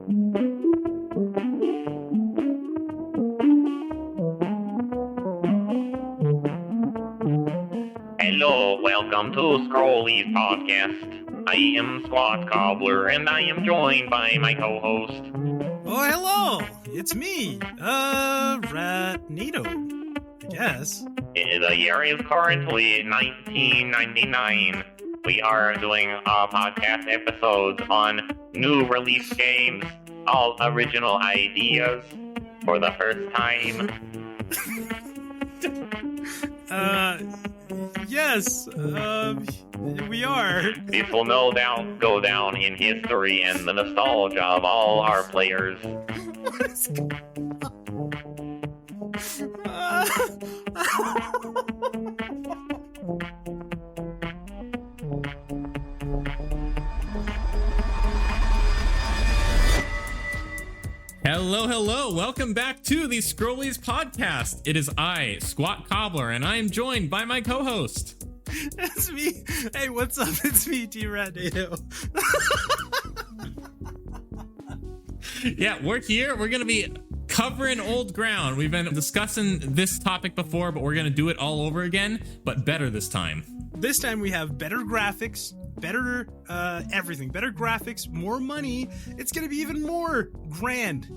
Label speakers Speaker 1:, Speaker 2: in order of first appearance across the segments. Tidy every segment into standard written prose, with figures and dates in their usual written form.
Speaker 1: Hello, welcome to Scrolly's podcast. I am SqatCobblr, and I am joined by my co-host.
Speaker 2: Oh, hello! It's me, Ratnado, I guess.
Speaker 1: The year is currently 1999. We are doing podcast episodes on new release games, all original ideas, for the first time.
Speaker 2: Yes, we are.
Speaker 1: This will no doubt go down in history and the nostalgia of all our players.
Speaker 2: What is going
Speaker 3: Hello, welcome back to the Scrollies podcast. It is I, SqatCobblr, and I am joined by my co-host.
Speaker 2: It's me. Hey, what's up? It's me, Ratnado.
Speaker 3: Yeah, we're here. We're going to be covering old ground. We've been discussing this topic before, but we're going to do it all over again, but better this time.
Speaker 2: This time we have better graphics, better everything, better graphics, more money. It's going to be even more grand.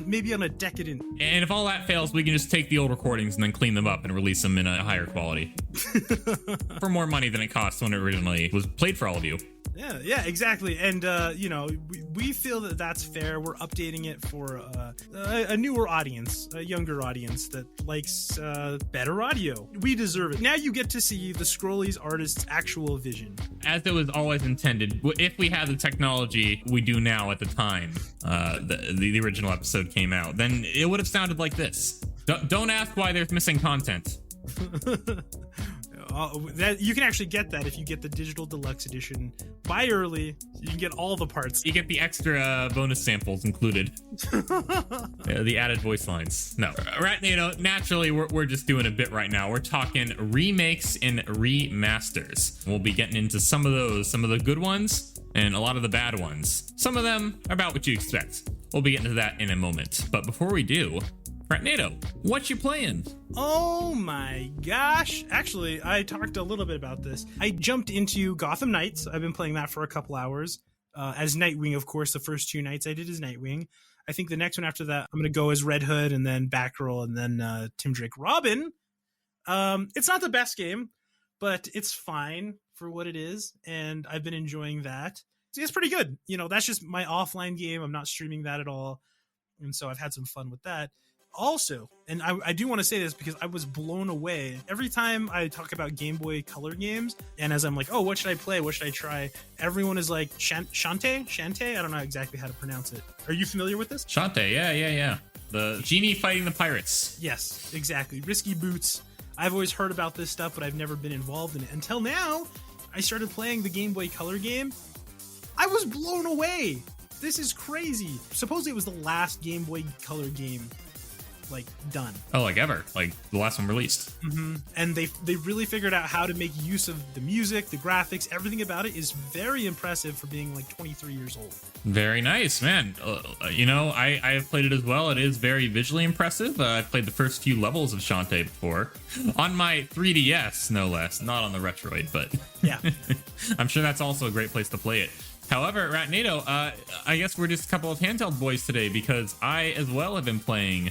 Speaker 2: Maybe on a decadent.
Speaker 3: And if all that fails, we can just take the old recordings and then clean them up and release them in a higher quality. For more money than it cost when it originally was played for all of you.
Speaker 2: Yeah, exactly. And, we feel that that's fair. We're updating it for a newer audience, a younger audience that likes better audio. We deserve it. Now you get to see the Scrollies artist's actual vision.
Speaker 3: As it was always intended, if we had the technology we do now at the time the original episode came out, then it would have sounded like this. Don't ask why there's missing content.
Speaker 2: That you can actually get that if you get the digital deluxe edition. Buy early, you can get all the parts.
Speaker 3: You get the extra bonus samples included. The added voice lines. No, Ratnado, naturally, we're just doing a bit right now. We're talking remakes and remasters. We'll be getting into some of those, some of the good ones and a lot of the bad ones. Some of them are about what you expect. We'll be getting to that in a moment. But before we do, Ratnado, what you playing?
Speaker 2: Oh my gosh. Actually, I talked a little bit about this. I jumped into Gotham Knights. I've been playing that for a couple hours. As Nightwing, of course, the first 2 nights I did as Nightwing. I think the next one after that, I'm going to go as Red Hood and then Batgirl and then Tim Drake Robin. It's not the best game, but it's fine for what it is. And I've been enjoying that. It's pretty good. You know, that's just my offline game. I'm not streaming that at all. And so I've had some fun with that. Also, and I do want to say this because I was blown away. Every time I talk about Game Boy Color games, and as I'm like, oh, what should I play? What should I try? Everyone is like, Shantae? I don't know exactly how to pronounce it. Are you familiar with this?
Speaker 3: Shantae, yeah. The genie fighting the pirates.
Speaker 2: Yes, exactly. Risky Boots. I've always heard about this stuff, but I've never been involved in it. Until now, I started playing the Game Boy Color game. I was blown away. This is crazy. Supposedly it was the last Game Boy Color game done.
Speaker 3: Oh, like ever, like the last one released.
Speaker 2: Mm-hmm. And they really figured out how to make use of the music, the graphics, everything about it is very impressive for being like 23 years old.
Speaker 3: Very nice, man. I have played it as well. It is very visually impressive. I've played the first few levels of Shantae before on my 3DS, no less, not on the Retroid, but
Speaker 2: yeah.
Speaker 3: I'm sure that's also a great place to play it. However, Ratnado, I guess we're just a couple of handheld boys today because I as well have been playing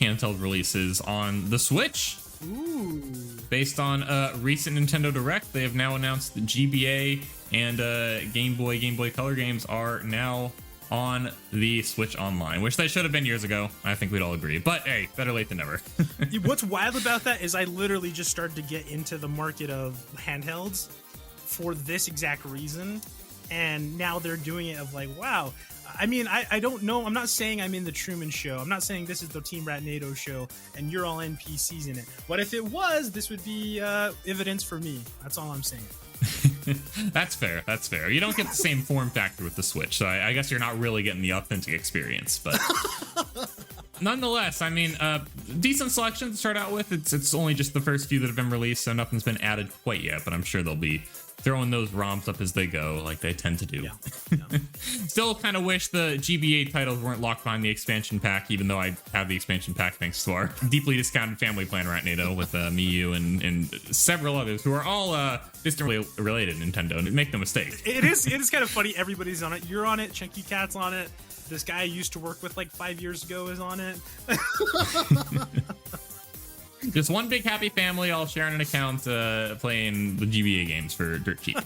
Speaker 3: handheld releases on the Switch.
Speaker 2: Ooh.
Speaker 3: Based on recent Nintendo Direct, they have now announced that GBA and Game Boy Color games are now on the Switch Online, which they should have been years ago. I think we'd all agree. But hey, better late than never.
Speaker 2: What's wild about that is I literally just started to get into the market of handhelds for this exact reason. And now they're doing it of like, wow. I mean, I don't know. I'm not saying I'm in the Truman Show. I'm not saying this is the Team Ratnado show and you're all NPCs in it. But if it was, this would be evidence for me. That's all I'm saying.
Speaker 3: That's fair. You don't get the same form factor with the Switch, so I guess you're not really getting the authentic experience. But nonetheless, I mean, decent selection to start out with. It's only just the first few that have been released, so nothing's been added quite yet. But I'm sure there'll be throwing those ROMs up as they go, like they tend to do.
Speaker 2: Yeah.
Speaker 3: Still kind of wish the GBA titles weren't locked behind the expansion pack, even though I have the expansion pack thanks to our deeply discounted family plan, Ratnado, with me, you, and several others who are all distantly related to Nintendo. Make no mistake.
Speaker 2: It is kind of funny. Everybody's on it. You're on it. Chunky Cat's on it. This guy I used to work with like 5 years ago is on it.
Speaker 3: Just one big happy family all sharing an account playing the GBA games for dirt cheap.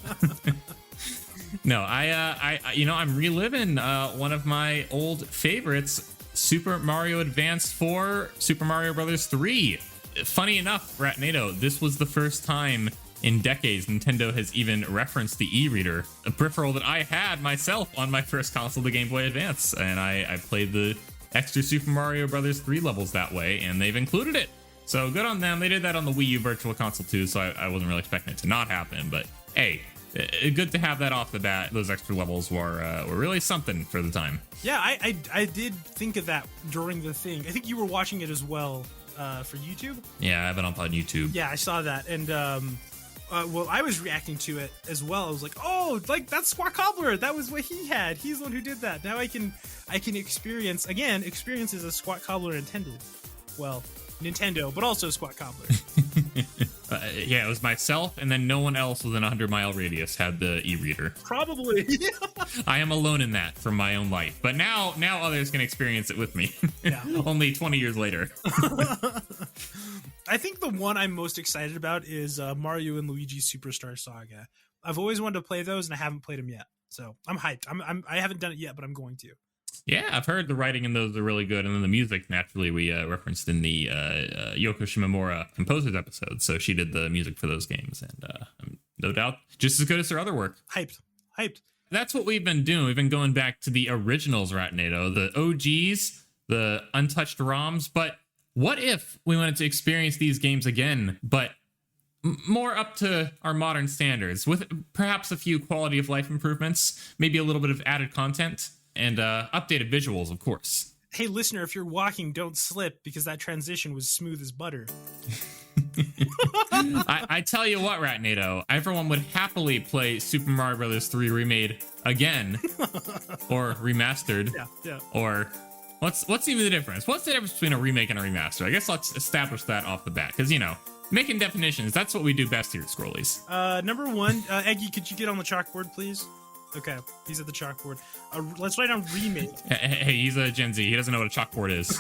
Speaker 3: No, I'm reliving one of my old favorites, Super Mario Advance 4, Super Mario Brothers 3. Funny enough, Ratnado, this was the first time in decades Nintendo has even referenced the e-reader, a peripheral that I had myself on my first console, the Game Boy Advance, and I played the extra Super Mario Brothers 3 levels that way, and they've included it. So good on them. They did that on the Wii U Virtual Console too, so I wasn't really expecting it to not happen. But hey, good to have that off the bat. Those extra levels were really something for the time.
Speaker 2: Yeah, I did think of that during the thing. I think you were watching it as well for YouTube.
Speaker 3: Yeah, I have it up on YouTube.
Speaker 2: Yeah, I saw that, and well, I was reacting to it as well. I was like, oh, like that's SqatCobblr. That was what he had. He's the one who did that. Now I can experience as a SqatCobblr intended. Well, Nintendo, but also SqatCobblr.
Speaker 3: Yeah, it was myself, and then no one else within a 100-mile radius had the e-reader.
Speaker 2: Probably.
Speaker 3: I am alone in that from my own life, but now others can experience it with me.
Speaker 2: Yeah.
Speaker 3: Only 20 years later.
Speaker 2: I think the one I'm most excited about is Mario and Luigi Superstar Saga. I've always wanted to play those, and I haven't played them yet, so I'm hyped. I haven't done it yet, but I'm going to.
Speaker 3: Yeah, I've heard the writing in those are really good, and then the music, naturally, we referenced in the Yoko Shimomura Composers episode, so she did the music for those games, and no doubt just as good as her other work.
Speaker 2: Hyped.
Speaker 3: That's what we've been doing. We've been going back to the originals, Ratnado, the OGs, the untouched ROMs, but what if we wanted to experience these games again, but more up to our modern standards, with perhaps a few quality of life improvements, maybe a little bit of added content, and updated visuals, of course.
Speaker 2: Hey, listener, if you're walking, don't slip, because that transition was smooth as butter.
Speaker 3: I tell you what, Ratnado, everyone would happily play Super Mario Brothers 3 remade again, or remastered.
Speaker 2: Yeah.
Speaker 3: Or what's even the difference? What's the difference between a remake and a remaster? I guess let's establish that off the bat, because making definitions, that's what we do best here at Scrollies.
Speaker 2: Number one, Eggy, could you get on the chalkboard, please? Okay, he's at the chalkboard. Let's write on remake.
Speaker 3: Hey, he's a Gen Z. He doesn't know what a chalkboard is.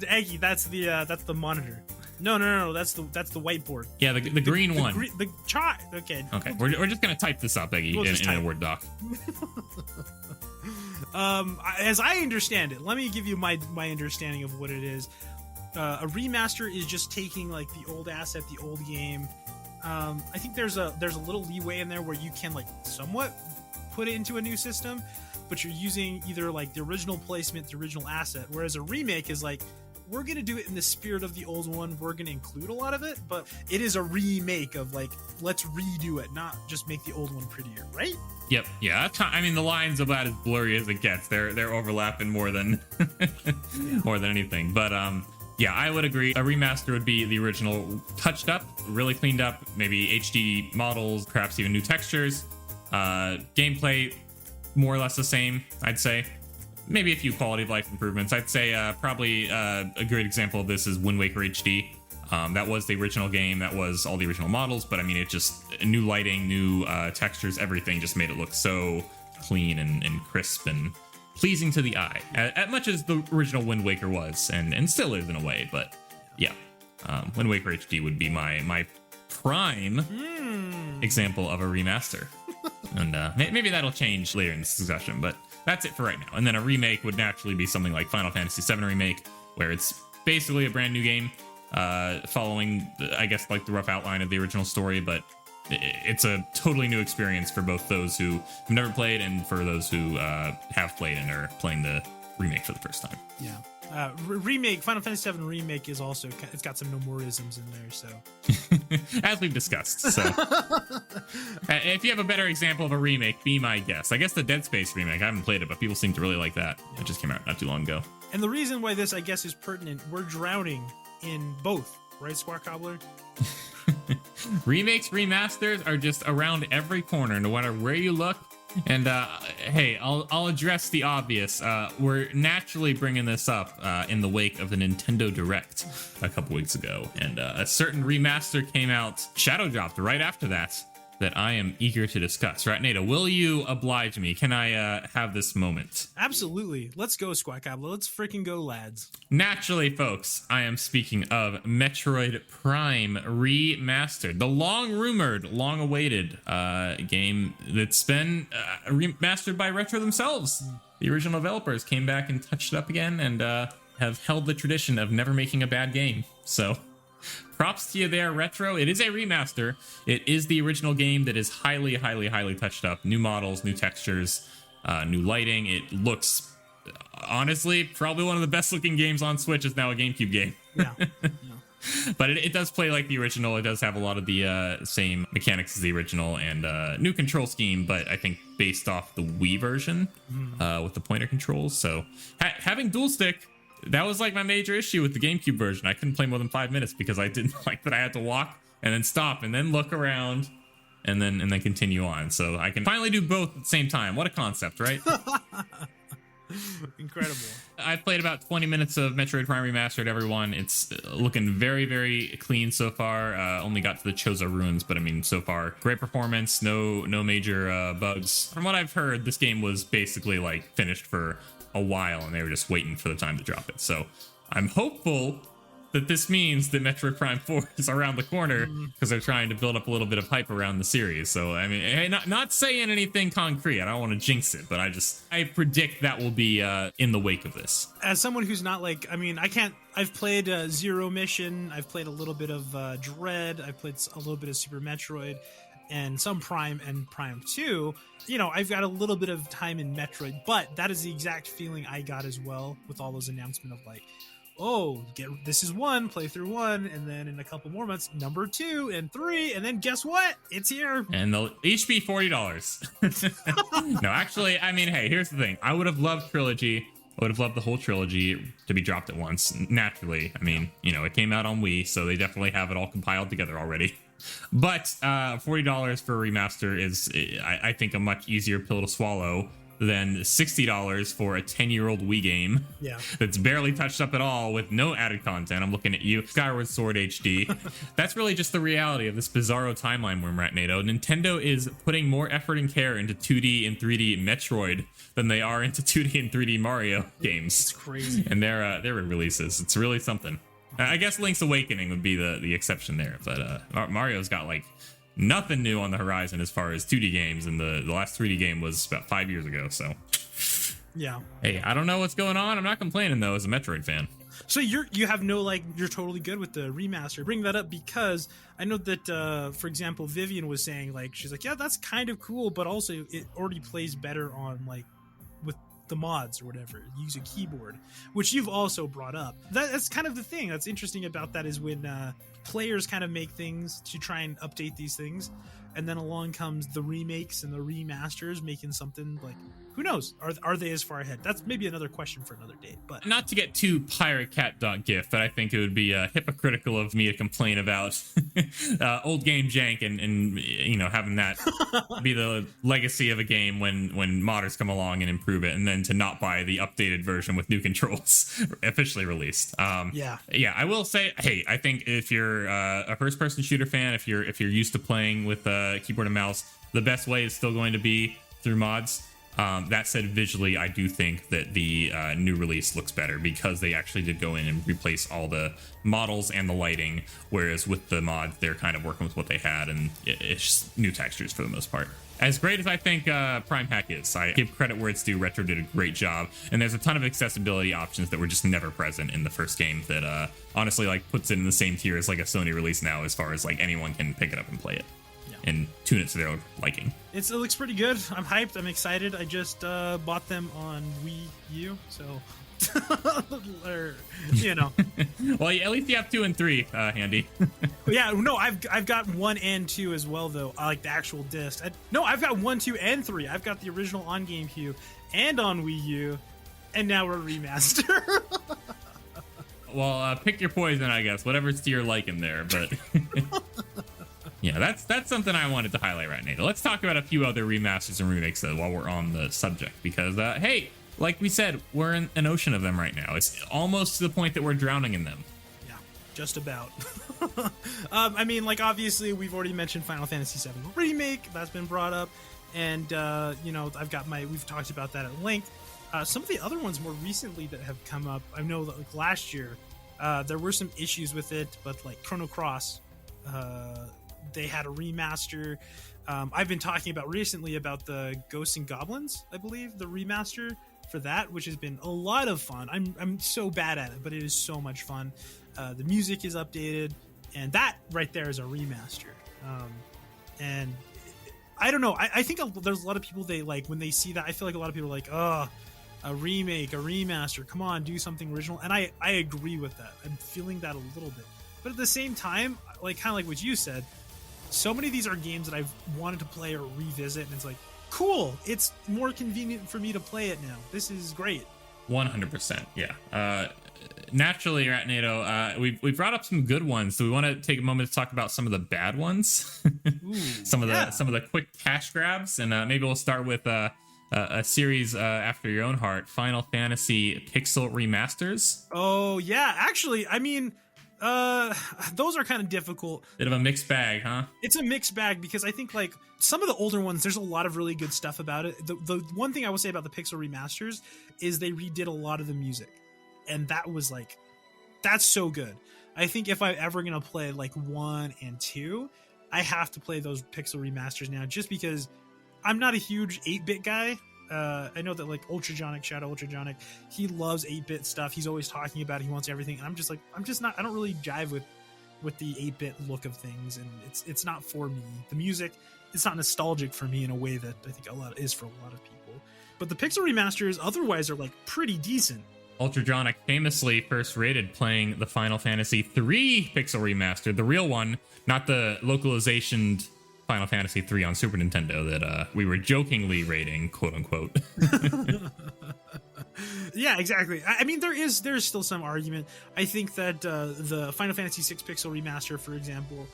Speaker 2: Eggy, that's the monitor. No, that's the whiteboard.
Speaker 3: Yeah, the green one.
Speaker 2: The chart. Okay.
Speaker 3: Okay, we're just gonna type this up, Eggy, in a Word doc.
Speaker 2: As I understand it, let me give you my understanding of what it is. A remaster is just taking like the old asset, the old game. I think there's a little leeway in there where you can like somewhat put it into a new system, but you're using either like the original placement, the original asset, whereas a remake is like, we're going to do it in the spirit of the old one, we're going to include a lot of it, but it is a remake of like, let's redo it, not just make the old one prettier, right?
Speaker 3: Yep, yeah. I mean, the lines are about as blurry as it gets. They're overlapping more than more than anything, but yeah, I would agree. A remaster would be the original, touched up, really cleaned up, maybe HD models, perhaps even new textures. Gameplay, more or less the same, I'd say. Maybe a few quality of life improvements. I'd say probably a great example of this is Wind Waker HD. That was the original game. That was all the original models, but I mean, it just, new lighting, new textures, everything just made it look so clean and crisp and pleasing to the eye, as much as the original Wind Waker was, and still is in a way, but yeah. Wind Waker HD would be my prime example of a remaster. And maybe that'll change later in this discussion, but that's it for right now. And then a remake would naturally be something like Final Fantasy VII Remake, where it's basically a brand new game, following, I guess, like the rough outline of the original story, but it's a totally new experience for both those who have never played and for those who have played and are playing the remake for the first time.
Speaker 2: Yeah. Remake, Final Fantasy VII Remake is also, it's got some Nomorisms in there, so.
Speaker 3: As we've discussed, so. If you have a better example of a remake, be my guest. I guess the Dead Space remake, I haven't played it, but people seem to really like that. It just came out not too long ago.
Speaker 2: And the reason why this, I guess, is pertinent, we're drowning in both, right, SqatCobblr?
Speaker 3: Remakes, remasters are just around every corner, no matter where you look. And hey, I'll address the obvious. We're naturally bringing this up in the wake of the Nintendo Direct a couple weeks ago, and a certain remaster came out, shadow dropped right after that I am eager to discuss. Right, Nado, will you oblige me? Can I have this moment?
Speaker 2: Absolutely. Let's go, SqatCobblr. Let's freaking go, lads.
Speaker 3: Naturally, folks, I am speaking of Metroid Prime Remastered, the long-rumored, long-awaited game that's been remastered by Retro themselves. The original developers came back and touched it up again and have held the tradition of never making a bad game. So props to you there, Retro. It is a remaster. It is the original game that is highly, highly, highly touched up. New models, new textures, new lighting. It looks, honestly, probably one of the best looking games on Switch is now a GameCube game.
Speaker 2: Yeah.
Speaker 3: But it does play like the original. It does have a lot of the same mechanics as the original and new control scheme, but I think based off the Wii version with the pointer controls. So having dual stick, that was like my major issue with the GameCube version. I couldn't play more than 5 minutes because I didn't like that I had to walk and then stop and then look around and then continue on. So I can finally do both at the same time. What a concept, right?
Speaker 2: Incredible.
Speaker 3: I've played about 20 minutes of Metroid Prime Remastered, everyone. It's looking very, very clean so far. Only got to the Chozo Ruins, but I mean, so far, great performance, no major bugs. From what I've heard, this game was basically like finished for a while and they were just waiting for the time to drop it. So I'm hopeful that this means that Metroid Prime 4 is around the corner because they're trying to build up a little bit of hype around the series. So I mean, hey, not saying anything concrete. I don't want to jinx it, but I predict that will be in the wake of this.
Speaker 2: As someone who's not like, I mean, I've played Zero Mission, I've played a little bit of Dread, I've played a little bit of Super Metroid, and some Prime and Prime 2. You know, I've got a little bit of time in Metroid, but that is the exact feeling I got as well with all those announcements of like, oh, this is 1, play through 1, and then in a couple more months, number 2 and 3, and then guess what? It's here.
Speaker 3: And they'll each be $40. No, actually, I mean, hey, here's the thing. I would have loved Trilogy. I would have loved the whole trilogy to be dropped at once, naturally. I mean, you know, it came out on Wii, so they definitely have it all compiled together already. But $40 for a remaster is, I think, a much easier pill to swallow than $60 for a 10-year-old Wii game that's barely touched up at all with no added content. I'm looking at you, Skyward Sword HD. That's really just the reality of this bizarro timeline we're in right now. Nintendo is putting more effort and care into 2D and 3D Metroid than they are into 2D and 3D Mario games.
Speaker 2: It's crazy.
Speaker 3: And their releases. It's really something. I guess Link's Awakening would be the exception there, but Mario's got like nothing new on the horizon as far as 2D games, and the last 3D game was about 5 years ago, so
Speaker 2: yeah.
Speaker 3: Hey, I don't know what's going on. I'm not complaining though as a Metroid fan.
Speaker 2: So you have no, like, you're totally good with the remaster. Bring that up because I know that for example, Vivian was saying, like, she's like, yeah, that's kind of cool, but also it already plays better on, like, with the mods or whatever, use a keyboard, which you've also brought up. That's kind of the thing that's interesting about that is when players kind of make things to try and update these things, and then along comes the remakes and the remasters making something like, who knows, are they as far ahead? That's maybe another question for another date. But
Speaker 3: not to get too PirateCat.gif, but I think it would be hypocritical of me to complain about old game jank and you know, having that be the legacy of a game when modders come along and improve it, and then to not buy the updated version with new controls officially released. Yeah, I will say, hey, I think if you're a first-person shooter fan, if you're used to playing with keyboard and mouse, the best way is still going to be through mods. That said, visually, I do think that the new release looks better because they actually did go in and replace all the models and the lighting, whereas with the mod, they're kind of working with what they had, and it's just new textures for the most part. As great as I think Prime Hack is, I give credit where it's due. Retro did a great job, and there's a ton of accessibility options that were just never present in the first game that honestly, like, puts it in the same tier as like a Sony release now, as far as like anyone can pick it up and play it and tune it to their liking.
Speaker 2: It looks pretty good. I'm hyped. I'm excited. I just bought them on Wii U, so you know.
Speaker 3: Well, at least you have 2 and 3 handy.
Speaker 2: Yeah, no, I've got 1 and 2 as well, though. I like the actual disc. I've got 1, 2, and 3. I've got the original on GameCube and on Wii U, and now we're remaster.
Speaker 3: Well, pick your poison, I guess. Whatever's to your liking there, but that's something I wanted to highlight right now. Let's talk about a few other remasters and remakes though, while we're on the subject, because hey, like we said, we're in an ocean of them right now. It's almost to the point that we're drowning in them.
Speaker 2: Yeah, just about. I mean, like, obviously we've already mentioned Final Fantasy VII Remake. That's been brought up, and we've talked about that at length. Some of the other ones more recently that have come up, I know that like last year there were some issues with it, but like Chrono Cross, they had a remaster. I've been talking about recently about the Ghosts and Goblins, I believe, the remaster for that, which has been a lot of fun. I'm so bad at it, but it is so much fun. The music is updated, and that right there is a remaster. And I don't know. I think there's a lot of people, they like when they see that. I feel like a lot of people are like, oh, a remake, a remaster. Come on, do something original. And I agree with that. I'm feeling that a little bit. But at the same time, like kind of like what you said, so many of these are games that I've wanted to play or revisit, and it's like, cool, it's more convenient for me to play it now. This is great.
Speaker 3: 100%, yeah. Naturally, Ratnado, we brought up some good ones. Do we want to take a moment to talk about some of the bad ones?
Speaker 2: Ooh,
Speaker 3: some of the quick cash grabs, and maybe we'll start with a series after your own heart, Final Fantasy Pixel Remasters.
Speaker 2: Oh yeah, actually, I mean, those are kind of difficult.
Speaker 3: Bit of a mixed bag, huh?
Speaker 2: It's a mixed bag because I think like some of the older ones, there's a lot of really good stuff about it. The one thing I will say about the Pixel Remasters is they redid a lot of the music, and that was like, that's so good. I think if I'm ever gonna play like 1 and 2, I have to play those Pixel Remasters now, just because I'm not a huge 8-bit guy. I know that like Shadow Ultrajonic, he loves 8-bit stuff. He's always talking about it. He wants everything. And I'm just not, I don't really jive with the 8-bit look of things, and it's not for me. The music, it's not nostalgic for me in a way that I think is for a lot of people. But the Pixel Remasters otherwise are like pretty decent.
Speaker 3: Ultrajonic famously first rated playing the Final Fantasy III Pixel Remaster, the real one, not the localizationed Final Fantasy III on Super Nintendo that we were jokingly rating, quote unquote.
Speaker 2: Yeah, exactly. I mean, there's still some argument. I think that the Final Fantasy VI Pixel Remaster, for example,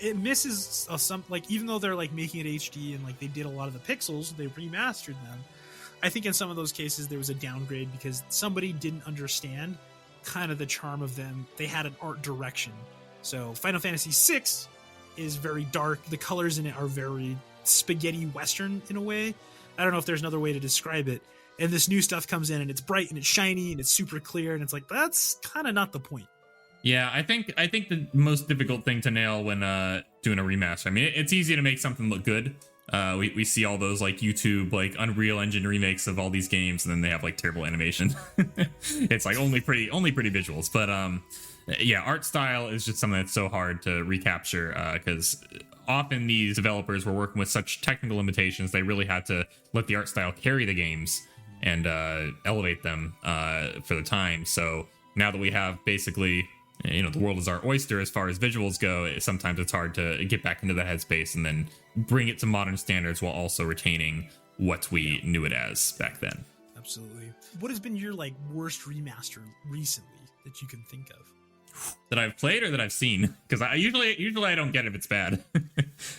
Speaker 2: it misses some, like, even though they're like making it HD and like they did a lot of the pixels, they remastered them. I think in some of those cases there was a downgrade because somebody didn't understand kind of the charm of them. They had an art direction. So Final Fantasy VI is very dark. The colors in it are very spaghetti western in a way. I don't know if there's another way to describe it. And this new stuff comes in and it's bright and it's shiny and it's super clear, and it's like, that's kind of not the point.
Speaker 3: Yeah, I think the most difficult thing to nail when doing a remaster, I mean, it's easy to make something look good. We see all those like YouTube, like Unreal Engine remakes of all these games, and then they have like terrible animation. It's like only pretty visuals. But yeah, art style is just something that's so hard to recapture because often these developers were working with such technical limitations. They really had to let the art style carry the games and elevate them for the time. So now that we have basically, you know, the world is our oyster as far as visuals go, sometimes it's hard to get back into that headspace and then bring it to modern standards while also retaining what we knew it as back then.
Speaker 2: Absolutely. What has been your like worst remaster recently that you can think of?
Speaker 3: That I've played or that I've seen? Because I usually I don't get if it's bad.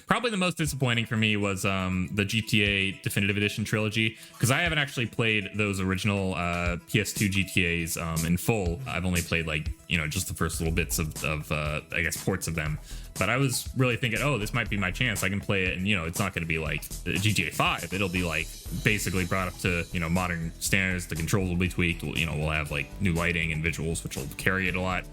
Speaker 3: Probably the most disappointing for me was the GTA Definitive Edition trilogy, because I haven't actually played those original PS2 GTAs in full. I've only played like, you know, just the first little bits of I guess ports of them. But I was really thinking, oh, this might be my chance. I can play it, and you know, it's not going to be like GTA 5. It'll be like basically brought up to, you know, modern standards. The controls will be tweaked. You know, we'll have like new lighting and visuals, which will carry it a lot.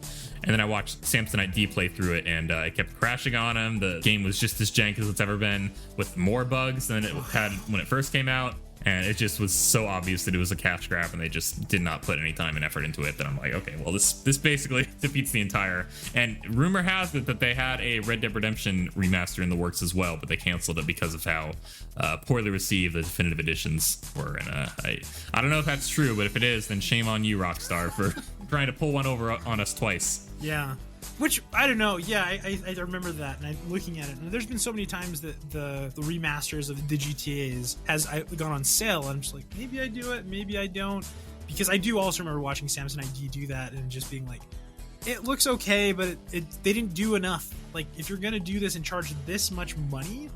Speaker 3: And then I watched Samsonite D play through it, and it kept crashing on him. The game was just as jank as it's ever been, with more bugs than it had when it first came out. And it just was so obvious that it was a cash grab, and they just did not put any time and effort into it. That I'm like, okay, well, this basically defeats the entire. And rumor has it that they had a Red Dead Redemption remaster in the works as well, but they canceled it because of how poorly received the definitive editions were. And I don't know if that's true, but if it is, then shame on you, Rockstar, for trying to pull one over on us twice.
Speaker 2: Yeah. Which, I don't know. Yeah, I remember that, and I'm looking at it. And there's been so many times that the remasters of the GTAs has gone on sale, and I'm just like, maybe I do it, maybe I don't. Because I do also remember watching Samsonite D do that and just being like, it looks okay, but they didn't do enough. Like, if you're gonna do this and charge this much money,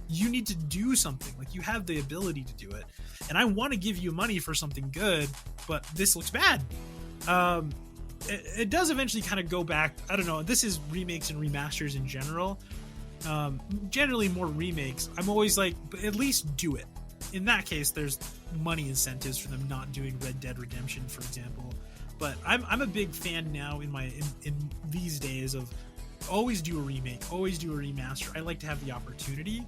Speaker 2: you need to do something. Like, you have the ability to do it, and I want to give you money for something good, but this looks bad. It does eventually kind of go back. I don't know. This is remakes and remasters in general. Generally more remakes. I'm always like, but at least do it. In that case, there's money incentives for them not doing Red Dead Redemption, for example. But I'm a big fan now in these days of always do a remake, always do a remaster. I like to have the opportunity.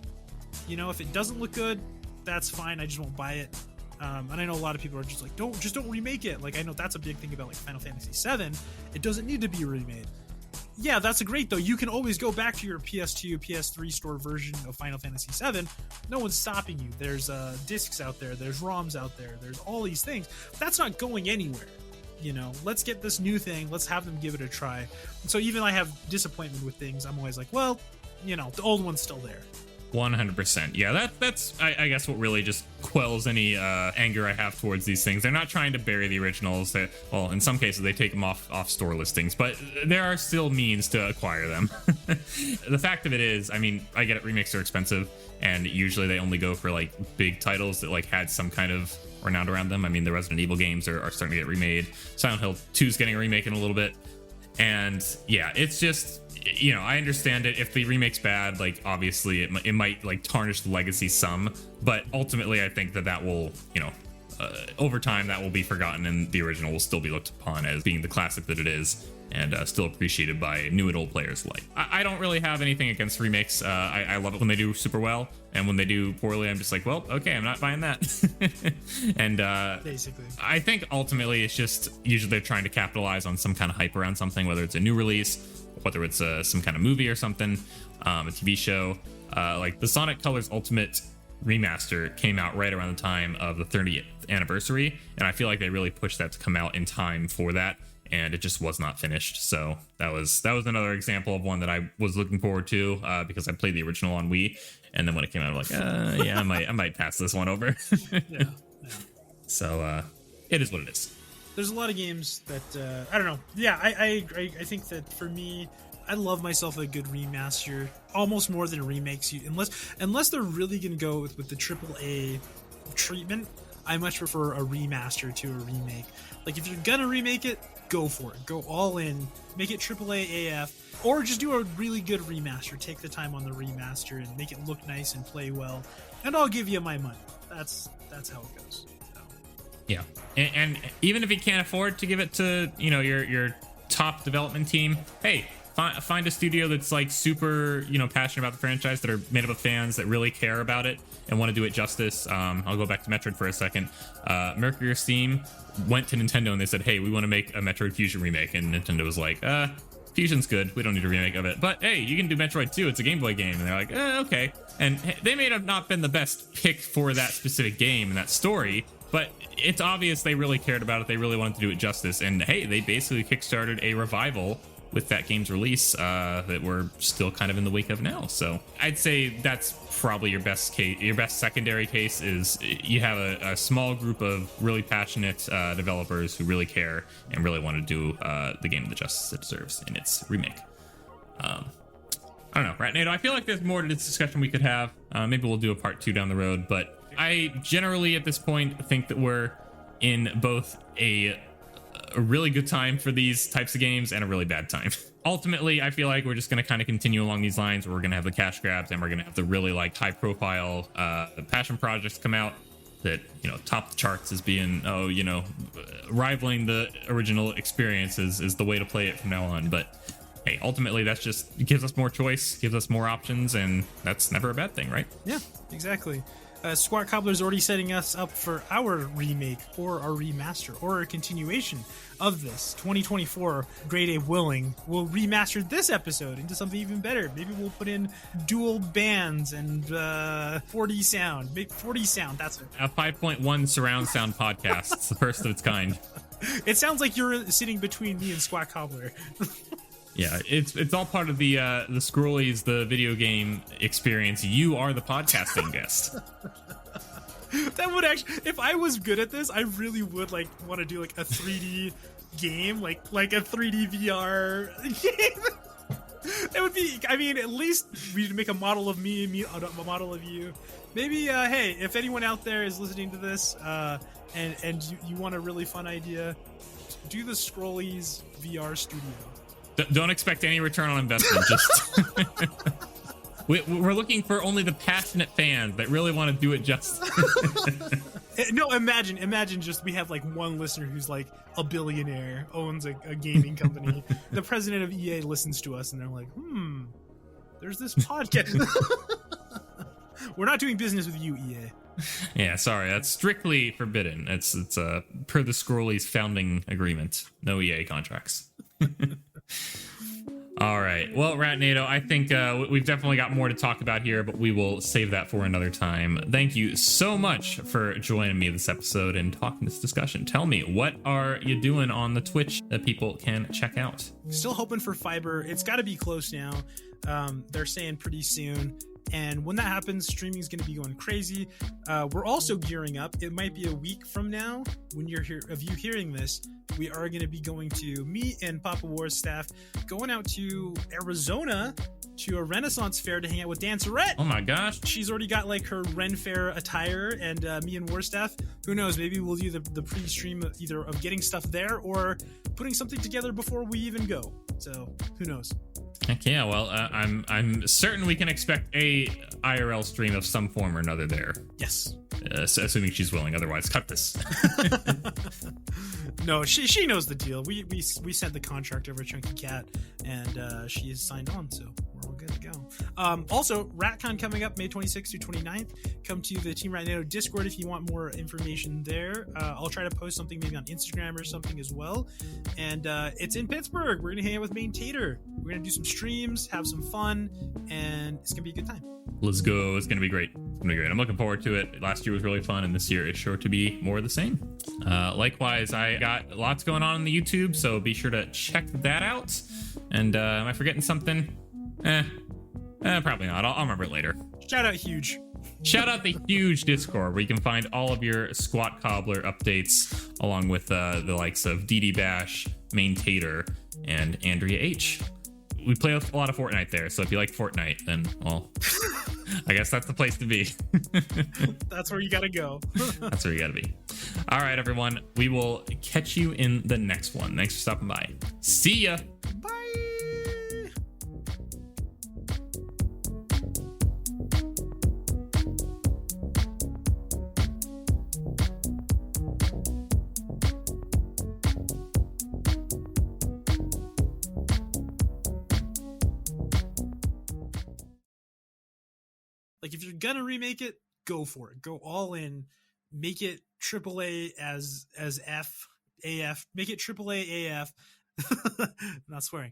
Speaker 2: You know, if it doesn't look good, that's fine. I just won't buy it. And I know a lot of people are just like, don't remake it. Like, I know that's a big thing about like Final Fantasy VII. It doesn't need to be remade. Yeah, that's great though. You can always go back to your PS2, PS3 store version of Final Fantasy VII. No one's stopping you. There's discs out there. There's ROMs out there. There's all these things. That's not going anywhere. You know, let's get this new thing. Let's have them give it a try. And so even I have disappointment with things. I'm always like, well, you know, the old one's still there.
Speaker 3: 100%. Yeah, that's I guess what really just quells any anger I have towards these things. They're not trying to bury the originals. Well, in some cases they take them off store listings, but there are still means to acquire them. The fact of it is, I mean, I get it, remakes are expensive, and usually they only go for like big titles that like had some kind of renown around them. I mean, the Resident Evil games are starting to get remade. Silent Hill 2 is getting a remake in a little bit, and yeah, it's just, you know, I understand it. If the remake's bad, like obviously it might like tarnish the legacy some, but ultimately I think that will, you know, over time that will be forgotten, and the original will still be looked upon as being the classic that it is, and still appreciated by new and old players alike. I don't really have anything against remakes. I love it when they do super well, and when they do poorly, I'm just like, well, okay, I'm not buying that. And
Speaker 2: basically,
Speaker 3: I think ultimately it's just usually they're trying to capitalize on some kind of hype around something, whether it's a new release, whether it's some kind of movie or something, a TV show. Like the Sonic Colors Ultimate remaster came out right around the time of the 30th anniversary, and I feel like they really pushed that to come out in time for that, and it just was not finished. So that was another example of one that I was looking forward to, because I played the original on Wii, and then when it came out, I'm like, yeah, I might pass this one over.
Speaker 2: yeah.
Speaker 3: So it is what it is.
Speaker 2: There's a lot of games that I don't know. Yeah, I think that for me, I love myself a good remaster almost more than remakes. Unless they're really gonna go with the AAA treatment, I much prefer a remaster to a remake. Like, if you're gonna remake it, go for it. Go all in. Make it AAA AF, or just do a really good remaster. Take the time on the remaster and make it look nice and play well, and I'll give you my money. That's how it goes.
Speaker 3: Yeah, and even if you can't afford to give it to, you know, your top development team, hey, find a studio that's like super, you know, passionate about the franchise, that are made up of fans that really care about it and want to do it justice. I'll go back to Metroid for a second. Mercury Steam went to Nintendo and they said, hey, we want to make a Metroid Fusion remake, and Nintendo was like, Fusion's good, we don't need a remake of it, but hey, you can do Metroid 2, it's a Game Boy game. And they're like, okay. And they may have not been the best pick for that specific game and that story, but it's obvious they really cared about it. They really wanted to do it justice. And hey, they basically kickstarted a revival with that game's release that we're still kind of in the wake of now. So I'd say that's probably your best case. Your best secondary case is you have a small group of really passionate developers who really care and really want to do the game the justice it deserves in its remake. I don't know, Ratnado, I feel like there's more to this discussion we could have. Maybe we'll do a part 2 down the road, but I generally at this point think that we're in both a really good time for these types of games and a really bad time. Ultimately, I feel like we're just going to kind of continue along these lines, where we're going to have the cash grabs and we're going to have the really like high profile passion projects come out that, you know, top the charts as being, oh, you know, rivaling the original experience is the way to play it from now on. But hey, ultimately that's just gives us more choice, gives us more options, and that's never a bad thing, right?
Speaker 2: Yeah, exactly. SqatCobblr is already setting us up for our remake or our remaster or a continuation of this. 2024, Grade A willing, we'll remaster this episode into something even better. Maybe we'll put in dual bands and 4D sound. Make 4D sound, that's it.
Speaker 3: A 5.1 surround sound podcast. It's the first of its kind.
Speaker 2: It sounds like you're sitting between me and SqatCobblr.
Speaker 3: Yeah, it's all part of the Scrollies, the video game experience. You are the podcasting guest.
Speaker 2: That would actually, if I was good at this, I really would like want to do like a 3D game, like a 3D VR game. That would be, I mean, at least we'd make a model of me, a model of you. Maybe, hey, if anyone out there is listening to this, and you want a really fun idea, do the Scrollies VR studio.
Speaker 3: Don't expect any return on investment. Just we're looking for only the passionate fans that really want to do it justice.
Speaker 2: No, imagine just we have like one listener who's like a billionaire, owns a gaming company. The president of EA listens to us and they're like, there's this podcast. We're not doing business with you, EA.
Speaker 3: Yeah, sorry, that's strictly forbidden. It's per the Scrollies founding agreement. No EA contracts. All right. Well, Ratnado, I think we've definitely got more to talk about here, but we will save that for another time. Thank you so much for joining me this episode and talking this discussion. Tell me, what are you doing on the Twitch that people can check out?
Speaker 2: Still hoping for fiber. It's got to be close now. They're saying pretty soon. And when that happens, streaming is going to be going crazy. We're also gearing up. It might be a week from now when you're here, of you hearing this, we are going to be going to, me and Papa War's staff, going out to Arizona to a Renaissance fair to hang out with Dan Surrett.
Speaker 3: Oh my gosh.
Speaker 2: She's already got like her Ren Fair attire, and me and War staff, who knows, maybe we'll do the pre-stream either of getting stuff there or putting something together before we even go. So who knows?
Speaker 3: Heck yeah, well, I'm certain we can expect a IRL stream of some form or another there.
Speaker 2: Yes.
Speaker 3: Assuming she's willing, otherwise cut this.
Speaker 2: No, she knows the deal. We sent the contract over to Chunky Cat, and she is signed on, so we're all good to go. Also, RatCon coming up May 26th through 29th. Come to the Team Ratnado Discord if you want more information there. I'll try to post something maybe on Instagram or something as well. And it's in Pittsburgh. We're going to hang out with Main Tater. We're going to do some streams, have some fun, and it's going to be a good time.
Speaker 3: Let's go. It's going to be great. It's going to be great. I'm looking forward to it. Last year was really fun, and this year is sure to be more of the same. Likewise, I got lots going on the YouTube, so be sure to check that out. And am I forgetting something? Probably not. I'll remember it later.
Speaker 2: Shout out Huge.
Speaker 3: Shout out the Huge Discord, where you can find all of your SqatCobblr updates, along with the likes of DD Bash, Main Tater, and Andrea H. We play a lot of Fortnite there, so if you like Fortnite, then, well, I guess that's the place to be.
Speaker 2: That's where you gotta go.
Speaker 3: That's where you gotta be. All right, everyone. We will catch you in the next one. Thanks for stopping by. See ya.
Speaker 2: Bye. Like, if you're gonna remake it, go for it. Go all in. Make it AAA as AF. Make it AAA AF. Not swearing.